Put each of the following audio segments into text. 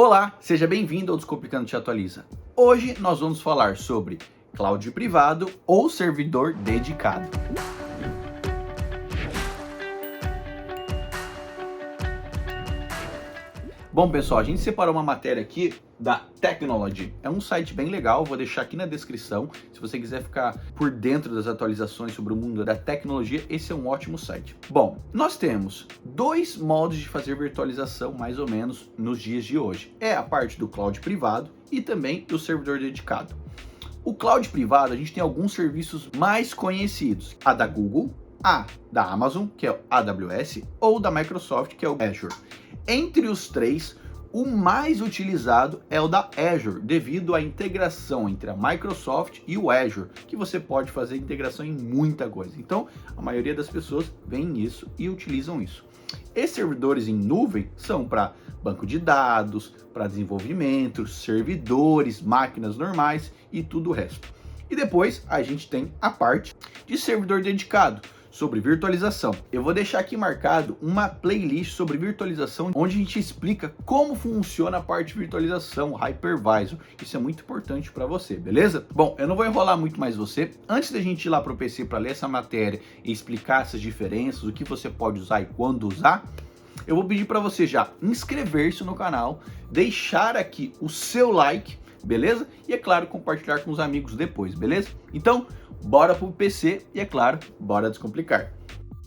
Olá, seja bem-vindo ao Descomplicando Te Atualiza. Hoje nós vamos falar sobre cloud privado ou servidor dedicado. Bom, pessoal, a gente separou uma matéria aqui da Technology. É um site bem legal, vou deixar aqui na descrição. Se você quiser ficar por dentro das atualizações sobre o mundo da tecnologia, esse é um ótimo site. Bom, nós temos dois modos de fazer virtualização, mais ou menos, nos dias de hoje. É a parte do cloud privado e também do servidor dedicado. O cloud privado, a gente tem alguns serviços mais conhecidos. A da Google, a da Amazon, que é o AWS, ou da Microsoft, que é o Azure. Entre os três, o mais utilizado é o da Azure, devido à integração entre a Microsoft e o Azure, que você pode fazer integração em muita coisa. Então, a maioria das pessoas vem isso e utilizam isso. Esses servidores em nuvem são para banco de dados, para desenvolvimento, servidores, máquinas normais e tudo o resto. E depois a gente tem a parte de servidor dedicado, sobre virtualização. Eu vou deixar aqui marcado uma playlist sobre virtualização, onde a gente explica como funciona a parte de virtualização, hypervisor. Isso é muito importante para você, beleza? Bom, eu não vou enrolar muito mais você. Antes da gente ir lá para o PC para ler essa matéria e explicar essas diferenças, o que você pode usar e quando usar, eu vou pedir para você já inscrever-se no canal, deixar aqui o seu like, beleza? E é claro, compartilhar com os amigos depois, beleza? Então, bora pro PC e é claro, bora descomplicar.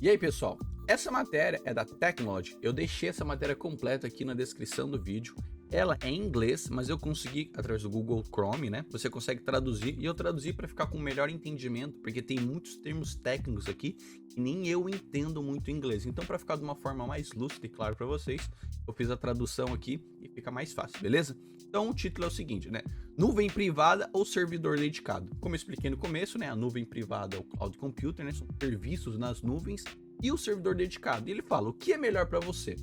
E aí, pessoal, essa matéria é da Technology. Eu deixei essa matéria completa aqui na descrição do vídeo. Ela é em inglês, mas eu consegui, através do Google Chrome, né? Você consegue traduzir, e eu traduzi para ficar com um melhor entendimento, porque tem muitos termos técnicos aqui que nem eu entendo muito inglês. Então, para ficar de uma forma mais lúcida e claro para vocês, eu fiz a tradução aqui e fica mais fácil, beleza? Então, o título é o seguinte, né? Nuvem privada ou servidor dedicado? Como eu expliquei no começo, né? A nuvem privada é o cloud computer, né? São serviços nas nuvens, e o servidor dedicado. E ele fala, o que é melhor para você?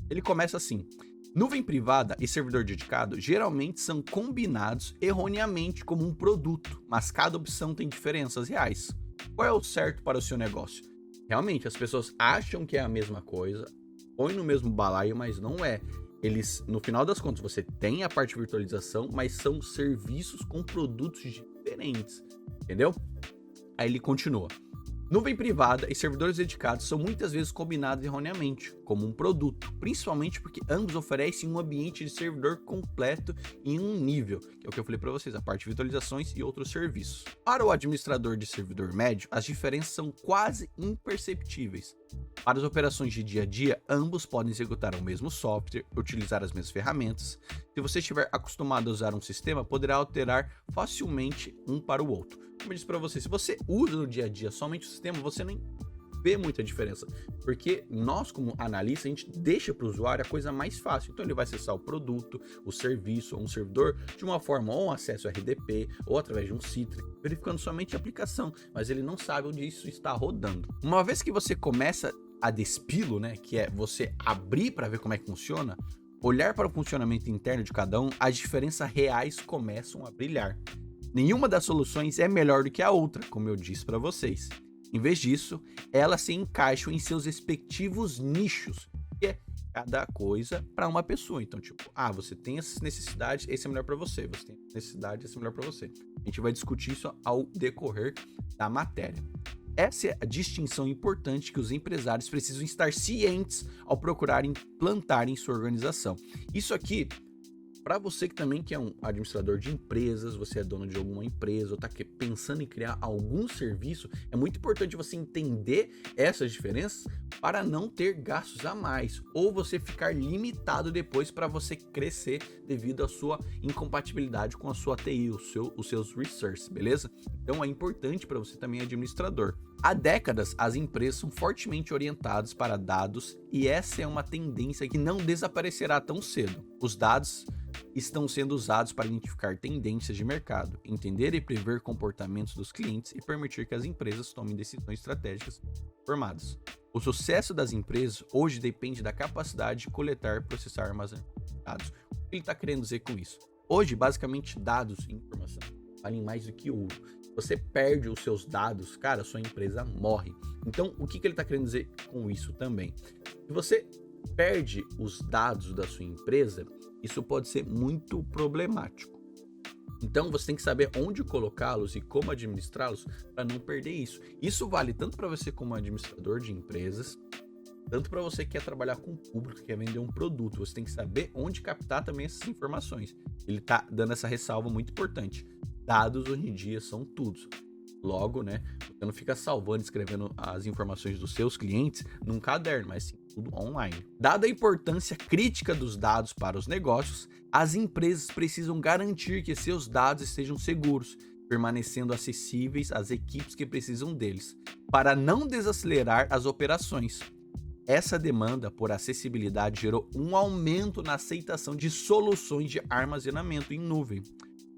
Ele começa assim: nuvem privada e servidor dedicado geralmente são combinados erroneamente como um produto, mas cada opção tem diferenças reais. Qual é o certo para o seu negócio? Realmente, as pessoas acham que é a mesma coisa, põe no mesmo balaio, mas não é. Eles, no final das contas, você tem a parte de virtualização, mas são serviços com produtos diferentes, entendeu? Aí ele continua. Nuvem privada e servidores dedicados são muitas vezes combinados erroneamente, como um produto, principalmente porque ambos oferecem um ambiente de servidor completo em um nível, que é o que eu falei para vocês, a parte de virtualizações e outros serviços. Para o administrador de servidor médio, as diferenças são quase imperceptíveis. Para as operações de dia a dia, ambos podem executar o mesmo software, utilizar as mesmas ferramentas. Se você estiver acostumado a usar um sistema, poderá alterar facilmente um para o outro. Como eu disse para você, se você usa no dia a dia somente o sistema, você nem vê muita diferença, porque nós, como analista, a gente deixa para o usuário a coisa mais fácil. Então ele vai acessar o produto, o serviço ou um servidor de uma forma, ou um acesso RDP ou através de um Citrix, verificando somente a aplicação, mas ele não sabe onde isso está rodando. Uma vez que você começa a despilo, né, que é você abrir para ver como é que funciona, olhar para o funcionamento interno de cada um, as diferenças reais começam a brilhar. Nenhuma das soluções é melhor do que a outra, como eu disse para vocês. Em vez disso, elas se encaixam em seus respectivos nichos, que é cada coisa para uma pessoa. Então, tipo, você tem essas necessidades, esse é melhor para você. Você tem necessidade, esse é melhor para você. A gente vai discutir isso ao decorrer da matéria. Essa é a distinção importante que os empresários precisam estar cientes ao procurarem implantar em sua organização. Isso aqui, para você que também que é um administrador de empresas, você é dono de alguma empresa ou está pensando em criar algum serviço, é muito importante você entender essas diferenças para não ter gastos a mais ou você ficar limitado depois para você crescer devido à sua incompatibilidade com a sua TI, os seus resources, beleza? Então é importante para você também administrador. Há décadas, as empresas são fortemente orientadas para dados e essa é uma tendência que não desaparecerá tão cedo. Os dados estão sendo usados para identificar tendências de mercado, entender e prever comportamentos dos clientes e permitir que as empresas tomem decisões estratégicas informadas. O sucesso das empresas hoje depende da capacidade de coletar, processar e armazenar dados. O que ele está querendo dizer com isso? Hoje, basicamente, dados e informação valem mais do que ouro. Você perde os seus dados, cara, sua empresa morre. Então, o que ele está querendo dizer com isso também? Se você perde os dados da sua empresa, isso pode ser muito problemático. Então você tem que saber onde colocá-los e como administrá-los para não perder isso. Isso vale tanto para você como administrador de empresas, tanto para você que quer trabalhar com o público, quer vender um produto. Você tem que saber onde captar também essas informações. Ele tá dando essa ressalva muito importante. Dados hoje em dia são tudo. Logo, né, você não fica salvando, escrevendo as informações dos seus clientes num caderno, mas sim tudo online. Dada a importância crítica dos dados para os negócios, as empresas precisam garantir que seus dados estejam seguros, permanecendo acessíveis às equipes que precisam deles, para não desacelerar as operações. Essa demanda por acessibilidade gerou um aumento na aceitação de soluções de armazenamento em nuvem,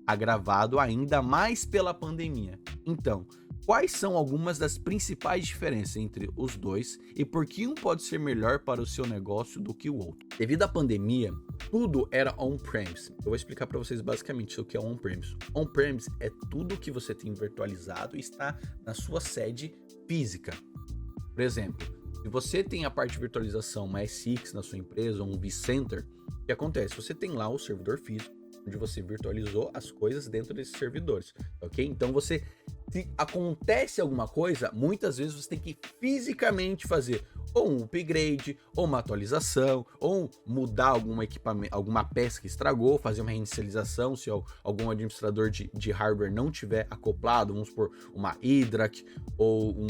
agravado ainda mais pela pandemia. Então, quais são algumas das principais diferenças entre os dois e por que um pode ser melhor para o seu negócio do que o outro? Devido à pandemia, tudo era on-premise. Eu vou explicar para vocês basicamente o que é on-premise. On-premise é tudo que você tem virtualizado e está na sua sede física. Por exemplo, se você tem a parte de virtualização, uma SX na sua empresa ou um vCenter, o que acontece? Você tem lá o servidor físico, onde você virtualizou as coisas dentro desses servidores, ok? Então se acontece alguma coisa, muitas vezes você tem que fisicamente fazer ou um upgrade, ou uma atualização, ou mudar algum equipamento, alguma peça que estragou, fazer uma reinicialização se algum administrador de hardware não tiver acoplado, vamos supor, uma Hydrac, ou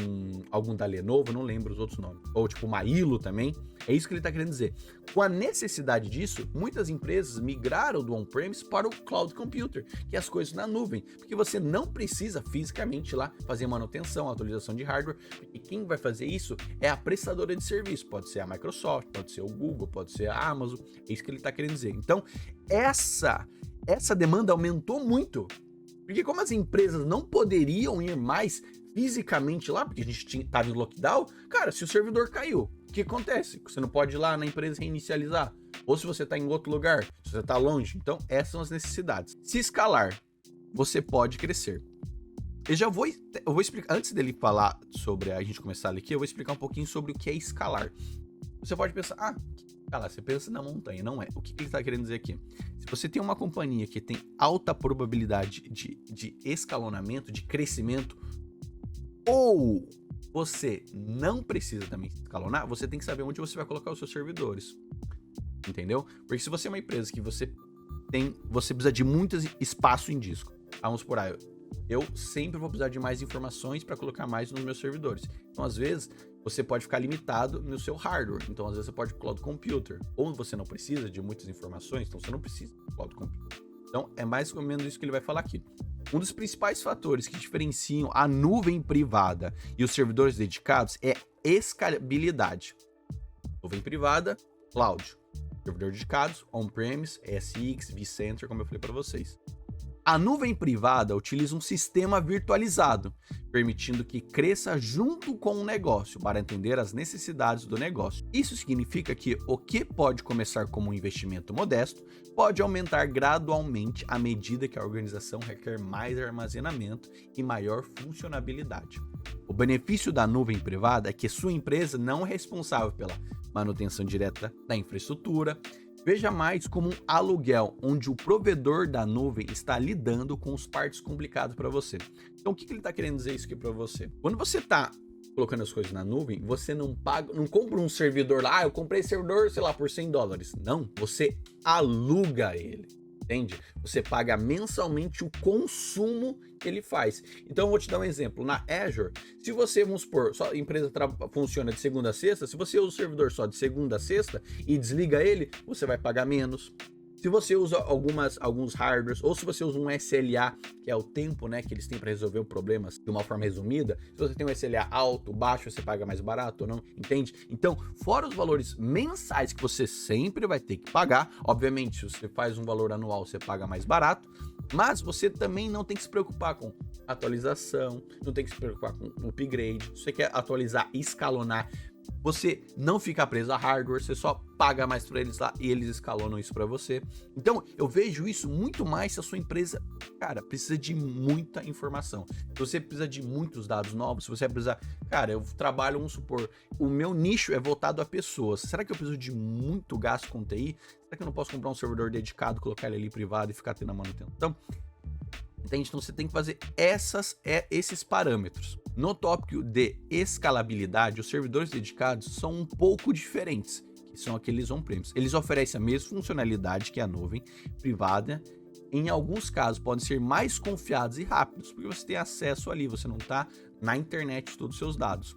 algum da Lenovo, não lembro os outros nomes, ou tipo uma ILO também. É isso que ele está querendo dizer. Com a necessidade disso, muitas empresas migraram do on-premise para o cloud computer, que é as coisas na nuvem, porque você não precisa fisicamente lá fazer manutenção, atualização de hardware, e quem vai fazer isso é a prestadora de serviço, pode ser a Microsoft, pode ser o Google, pode ser a Amazon, é isso que ele está querendo dizer. Então, essa demanda aumentou muito, porque como as empresas não poderiam ir mais fisicamente lá, porque a gente estava em lockdown, cara, se o servidor caiu, o que acontece? Você não pode ir lá na empresa reinicializar, ou se você está em outro lugar, se você está longe. Então, essas são as necessidades. Se escalar, você pode crescer. Eu vou explicar, antes dele falar sobre a gente começar aqui, eu vou explicar um pouquinho sobre o que é escalar. Você pode pensar, escalar, você pensa na montanha, não é. O que ele está querendo dizer aqui? Se você tem uma companhia que tem alta probabilidade de escalonamento, de crescimento, ou você não precisa também escalonar, você tem que saber onde você vai colocar os seus servidores. Entendeu? Porque se você é uma empresa que você precisa de muito espaço em disco, vamos por aí, eu sempre vou precisar de mais informações para colocar mais nos meus servidores. Então, às vezes, você pode ficar limitado no seu hardware. Então, às vezes, você pode cloud computer. Ou você não precisa de muitas informações, então você não precisa de cloud computer. Então, é mais ou menos isso que ele vai falar aqui. Um dos principais fatores que diferenciam a nuvem privada e os servidores dedicados é escalabilidade. Nuvem privada, cloud. Servidores dedicados, on-premise, SX, vCenter, como eu falei para vocês. A nuvem privada utiliza um sistema virtualizado, permitindo que cresça junto com o negócio para entender as necessidades do negócio. Isso significa que o que pode começar como um investimento modesto pode aumentar gradualmente à medida que a organização requer mais armazenamento e maior funcionalidade. O benefício da nuvem privada é que sua empresa não é responsável pela manutenção direta da infraestrutura. Veja mais como um aluguel, onde o provedor da nuvem está lidando com os partes complicados para você. Então, o que ele está querendo dizer isso aqui para você? Quando você está colocando as coisas na nuvem, você não compra um servidor lá, eu comprei esse servidor, sei lá, por $100. Não, você aluga ele, entende? Você paga mensalmente o consumo que ele faz. Então, eu vou te dar um exemplo. Na Azure, se você, vamos supor, a empresa funciona de segunda a sexta, se você usa o servidor só de segunda a sexta e desliga ele, você vai pagar menos. Se você usa alguns hardwares, ou se você usa um SLA, que é o tempo, né, que eles têm para resolver o problema de uma forma resumida, se você tem um SLA alto, baixo, você paga mais barato ou não, entende? Então, fora os valores mensais que você sempre vai ter que pagar, obviamente, se você faz um valor anual, você paga mais barato, mas você também não tem que se preocupar com atualização, não tem que se preocupar com upgrade. Se você quer atualizar e escalonar você não fica preso a hardware, você só paga mais para eles lá e eles escalonam isso para você. Então, eu vejo isso muito mais se a sua empresa, cara, precisa de muita informação. Se você precisa de muitos dados novos, se você precisa, cara, eu trabalho, vamos supor, o meu nicho é voltado a pessoas. Será que eu preciso de muito gasto com TI? Será que eu não posso comprar um servidor dedicado, colocar ele ali privado e ficar tendo a manutenção? Entende? Então você tem que fazer esses parâmetros. No tópico de escalabilidade, os servidores dedicados são um pouco diferentes, que são aqueles on-premise. Eles oferecem a mesma funcionalidade que a nuvem privada. Em alguns casos, podem ser mais confiados e rápidos, porque você tem acesso ali, você não está na internet de todos os seus dados.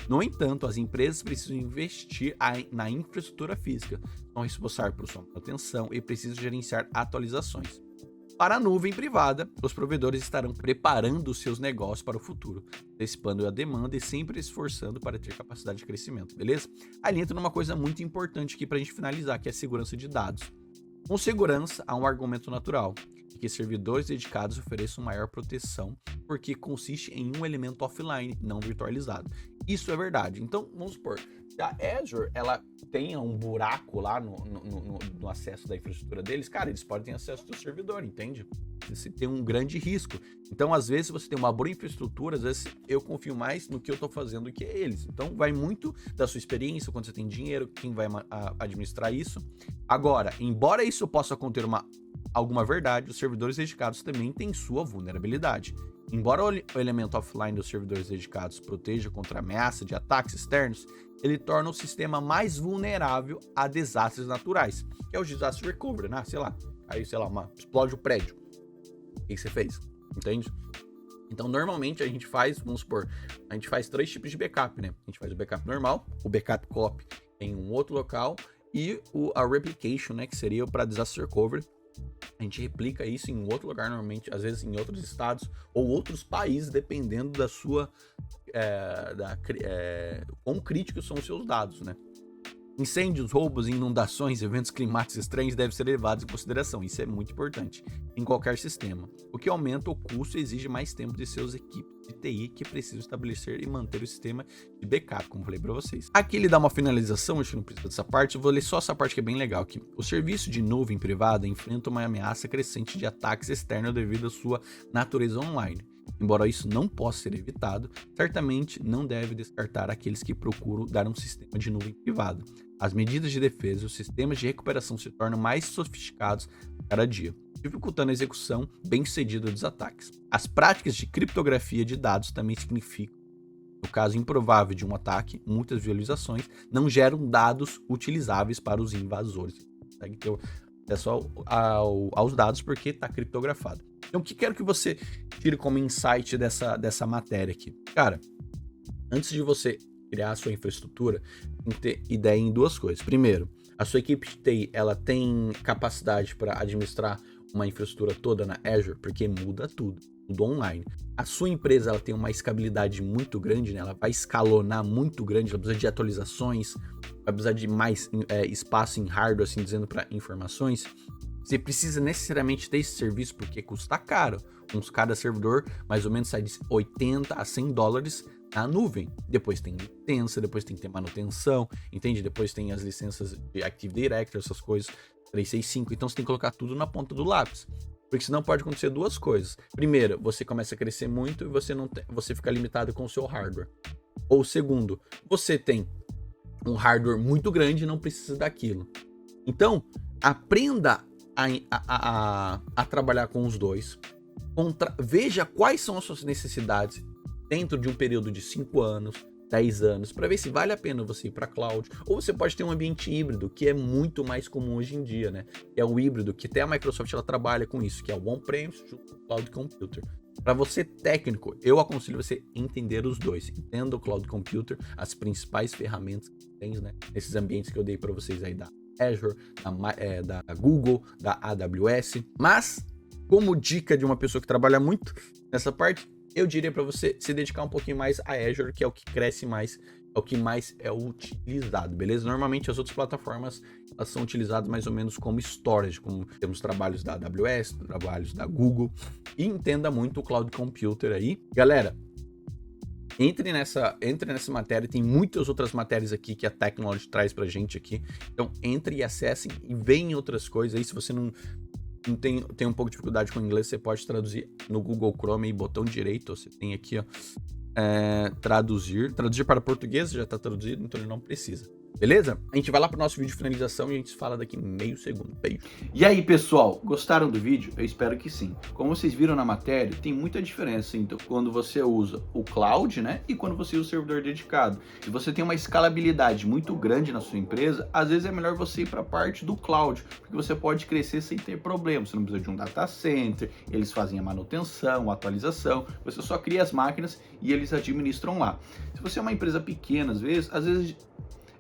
No entanto, as empresas precisam investir na infraestrutura física, são responsáveis por sua manutenção e precisam gerenciar atualizações. Para a nuvem privada, os provedores estarão preparando os seus negócios para o futuro, antecipando a demanda e sempre esforçando para ter capacidade de crescimento, beleza? Aí entra numa coisa muito importante aqui para a gente finalizar, que é a segurança de dados. Com segurança, há um argumento natural, de que servidores dedicados ofereçam maior proteção, porque consiste em um elemento offline, não virtualizado. Isso é verdade. Então, vamos supor, se a Azure ela tem um buraco lá no acesso da infraestrutura deles, cara, eles podem ter acesso do servidor, entende? Você tem um grande risco. Então, às vezes, você tem uma boa infraestrutura, às vezes eu confio mais no que eu estou fazendo do que eles. Então, vai muito da sua experiência, quando você tem dinheiro, quem vai administrar isso. Agora, embora isso possa conter alguma verdade, os servidores dedicados também têm sua vulnerabilidade. Embora o elemento offline dos servidores dedicados proteja contra ameaça de ataques externos, ele torna o sistema mais vulnerável a desastres naturais, que é o disaster recovery, né? Explode o prédio. O que você fez? Entende? Então, normalmente a gente faz, vamos supor, a gente faz 3 tipos de backup, né? A gente faz o backup normal, o backup copy em um outro local e a replication, né? Que seria para disaster recovery. A gente replica isso em outro lugar, normalmente, às vezes em outros estados ou outros países, dependendo da sua quão críticos são os seus dados, né? Incêndios, roubos, inundações, eventos climáticos estranhos devem ser levados em consideração. Isso é muito importante em qualquer sistema, o que aumenta o custo e exige mais tempo de seus equipes de TI que precisam estabelecer e manter o sistema de backup, como falei para vocês. Aqui ele dá uma finalização, acho que não precisa dessa parte, eu vou ler só essa parte que é bem legal aqui. O serviço de nuvem privada enfrenta uma ameaça crescente de ataques externos devido à sua natureza online. Embora isso não possa ser evitado, certamente não deve descartar aqueles que procuram dar um sistema de nuvem privada. As medidas de defesa e os sistemas de recuperação se tornam mais sofisticados a cada dia, dificultando a execução bem-sucedida dos ataques. As práticas de criptografia de dados também significam, no caso improvável de um ataque, muitas visualizações não geram dados utilizáveis para os invasores. Consegue ter acesso aos dados porque está criptografado. Então, o que quero que você tire como insight dessa matéria aqui? Cara, antes de você criar a sua infraestrutura, tem que ter ideia em 2 coisas. Primeiro, a sua equipe de TI, ela tem capacidade para administrar uma infraestrutura toda na Azure, porque muda tudo online. A sua empresa, ela tem uma escalabilidade muito grande, né? Ela vai escalonar muito grande, ela precisa de atualizações, vai precisar de mais espaço em hardware, assim dizendo, para informações. Você precisa necessariamente ter esse serviço porque custa caro. Cada servidor mais ou menos sai de 80 a 100 dólares na nuvem. Depois tem licença, depois tem que ter manutenção, entende? Depois tem as licenças de Active Directory, essas coisas, 365. Então você tem que colocar tudo na ponta do lápis. Porque senão pode acontecer 2 coisas. Primeiro, você começa a crescer muito e você fica limitado com o seu hardware. Ou segundo, você tem um hardware muito grande e não precisa daquilo. Então, aprenda a trabalhar com os dois. Veja quais são as suas necessidades dentro de um período de 5 anos, 10 anos, para ver se vale a pena você ir para cloud. Ou você pode ter um ambiente híbrido, que é muito mais comum hoje em dia, né? É o híbrido, que até a Microsoft ela trabalha com isso, que é o on-premise junto com o cloud computer. Para você técnico, eu aconselho você entender os dois. Entenda o cloud computer, as principais ferramentas que tem, né? Esses ambientes que eu dei para vocês aí da Azure, da Google, da AWS. Mas, como dica de uma pessoa que trabalha muito nessa parte, eu diria para você se dedicar um pouquinho mais a Azure, que é o que cresce mais, é o que mais é utilizado, beleza? Normalmente as outras plataformas elas são utilizadas mais ou menos como storage, como temos trabalhos da AWS, trabalhos da Google, e entenda muito o cloud computer aí. Galera, Entre nessa matéria, tem muitas outras matérias aqui que a Technology traz pra gente aqui. Então, entre e acessem e veem outras coisas aí. Se você não tem um pouco de dificuldade com o inglês, você pode traduzir no Google Chrome aí, botão direito. Você tem aqui, ó, traduzir para português, já tá traduzido, então ele não precisa. Beleza? A gente vai lá pro nosso vídeo de finalização e a gente se fala daqui meio segundo. Beijo. E aí, pessoal, gostaram do vídeo? Eu espero que sim. Como vocês viram na matéria, tem muita diferença então, quando você usa o cloud, né, e quando você usa o servidor dedicado. Se você tem uma escalabilidade muito grande na sua empresa, às vezes é melhor você ir para a parte do cloud, porque você pode crescer sem ter problemas. Você não precisa de um data center, eles fazem a manutenção, a atualização, você só cria as máquinas e eles administram lá. Se você é uma empresa pequena, às vezes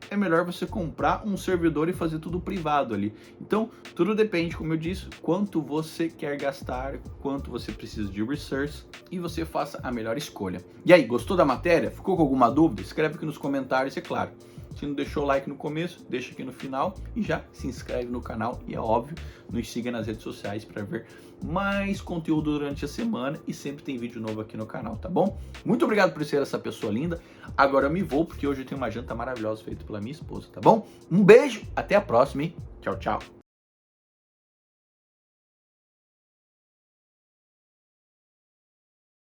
é melhor você comprar um servidor e fazer tudo privado ali. Então, tudo depende, como eu disse, quanto você quer gastar, quanto você precisa de research e você faça a melhor escolha. E aí, gostou da matéria? Ficou com alguma dúvida? Escreve aqui nos comentários, é claro. Se não deixou o like no começo, deixa aqui no final e já se inscreve no canal e é óbvio, nos siga nas redes sociais para ver mais conteúdo durante a semana e sempre tem vídeo novo aqui no canal, tá bom? Muito obrigado por ser essa pessoa linda. Agora eu me vou porque hoje eu tenho uma janta maravilhosa feita pela minha esposa, tá bom? Um beijo, até a próxima e tchau, tchau.